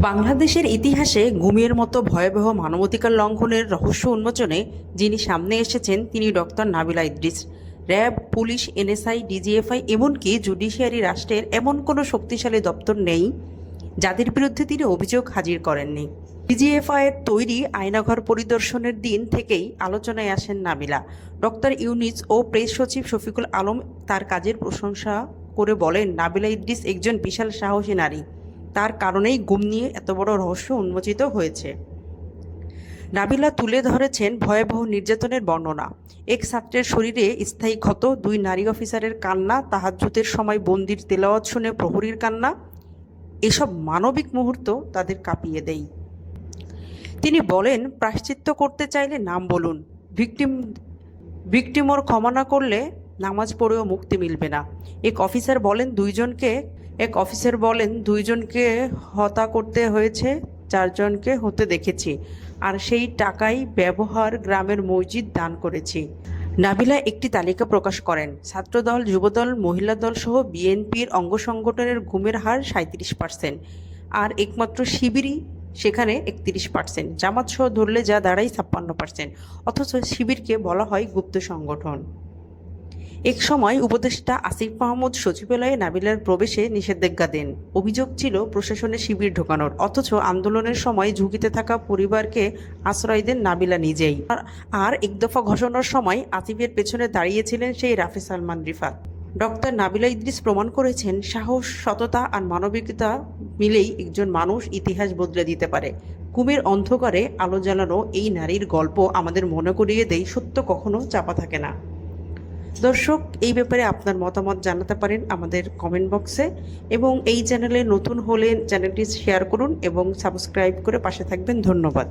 বাংলাদেশের ইতিহাসে গুমের মতো ভয়াবহ মানবাধিকার লঙ্ঘনের রহস্য উন্মোচনে যিনি সামনে এসেছেন তিনি doctor Nabila Idris. RAB, police, NSI, DGFI এমনকি জুডিশিয়ারি রাষ্ট্রের এমন কোনো শক্তিশালী দপ্তর নেই যাদের বিরুদ্ধে তিনি অভিযোগ হাজির করেননি। ডিজিএফআইয়ের তৈরি আয়নাঘর পরিদর্শনের দিন থেকেই আলোচনায় আসেন নাবিলা। ডক্টর ইউনিস ও প্রেস সচিব শফিকুল আলম তার কাজের প্রশংসা করে বলেন, নাবিলা ইদ্রিস একজন বিশাল সাহসী নারী, তার কারণেই গুম নিয়ে এত বড় রহস্য উন্মোচিত হয়েছে। নাবিলা তুলে ধরেছেন ভয়াবহ নির্যাতনের বর্ণনা, এক ছাত্রের শরীরে স্থায়ী ক্ষত, 2 নারী অফিসারের কান্না, তাহাজ্জুদের সময় বন্দির তেলাওয়াত শুনে প্রহরীর কান্না। এসব মানবিক মুহূর্ত তাদের কাঁপিয়ে দেয়। তিনি বলেন, প্রায়শ্চিত্ত করতে চাইলে নাম বলুন, ভিকটিমর ক্ষমা না করলে নামাজ পড়েও মুক্তি মিলবে না। এক অফিসার বলেন দুইজনকে হত্যা করতে হয়েছে, 4 জনকে হতে দেখেছি, আর সেই টাকাই ব্যবহার গ্রামের মসজিদ দান করেছি। নাবিলা একটি তালিকা প্রকাশ করেন। ছাত্রদল, যুবদল, মহিলা দল সহ বিএনপির অঙ্গ সংগঠনের গুমের হার 37%, আর একমাত্র শিবিরই সেখানে 31%। জামাত সহ ধরলে যা দাঁড়ায় 56%। অথচ শিবিরকে বলা হয় গুপ্ত সংগঠন। এক সময় উপদেষ্টা আসিফ মাহমুদ সচিবালয়ে নাবিলার প্রবেশে নিষেধাজ্ঞা দেন। অভিযোগ ছিল প্রশাসনে শিবির ঢোকানোর, অথচ আন্দোলনের সময় ঝুঁকিতে থাকা পরিবারকে আশ্রয় দেন নাবিলা নিজেই। আর একদফা ঘোষণার সময় আসিফের পেছনে দাঁড়িয়েছিলেন সেই রাফি সালমান রিফাত। ডক্টর নাবিলা ইদ্রিস প্রমাণ করেছেন, সাহস, সততা আর মানবিকতা মিলেই একজন মানুষ ইতিহাস বদলে দিতে পারে। গুমের অন্ধকারে আলো জ্বালানো এই নারীর গল্প আমাদের মনে করিয়ে দেয়, সত্য কখনো চাপা থাকে না। দর্শক, এই ব্যাপারে আপনার মতামত জানাতে পারেন আমাদের কমেন্ট বক্সে, এবং এই চ্যানেলে নতুন হলে চ্যানেলটি শেয়ার করুন এবং সাবস্ক্রাইব করে পাশে থাকবেন। ধন্যবাদ।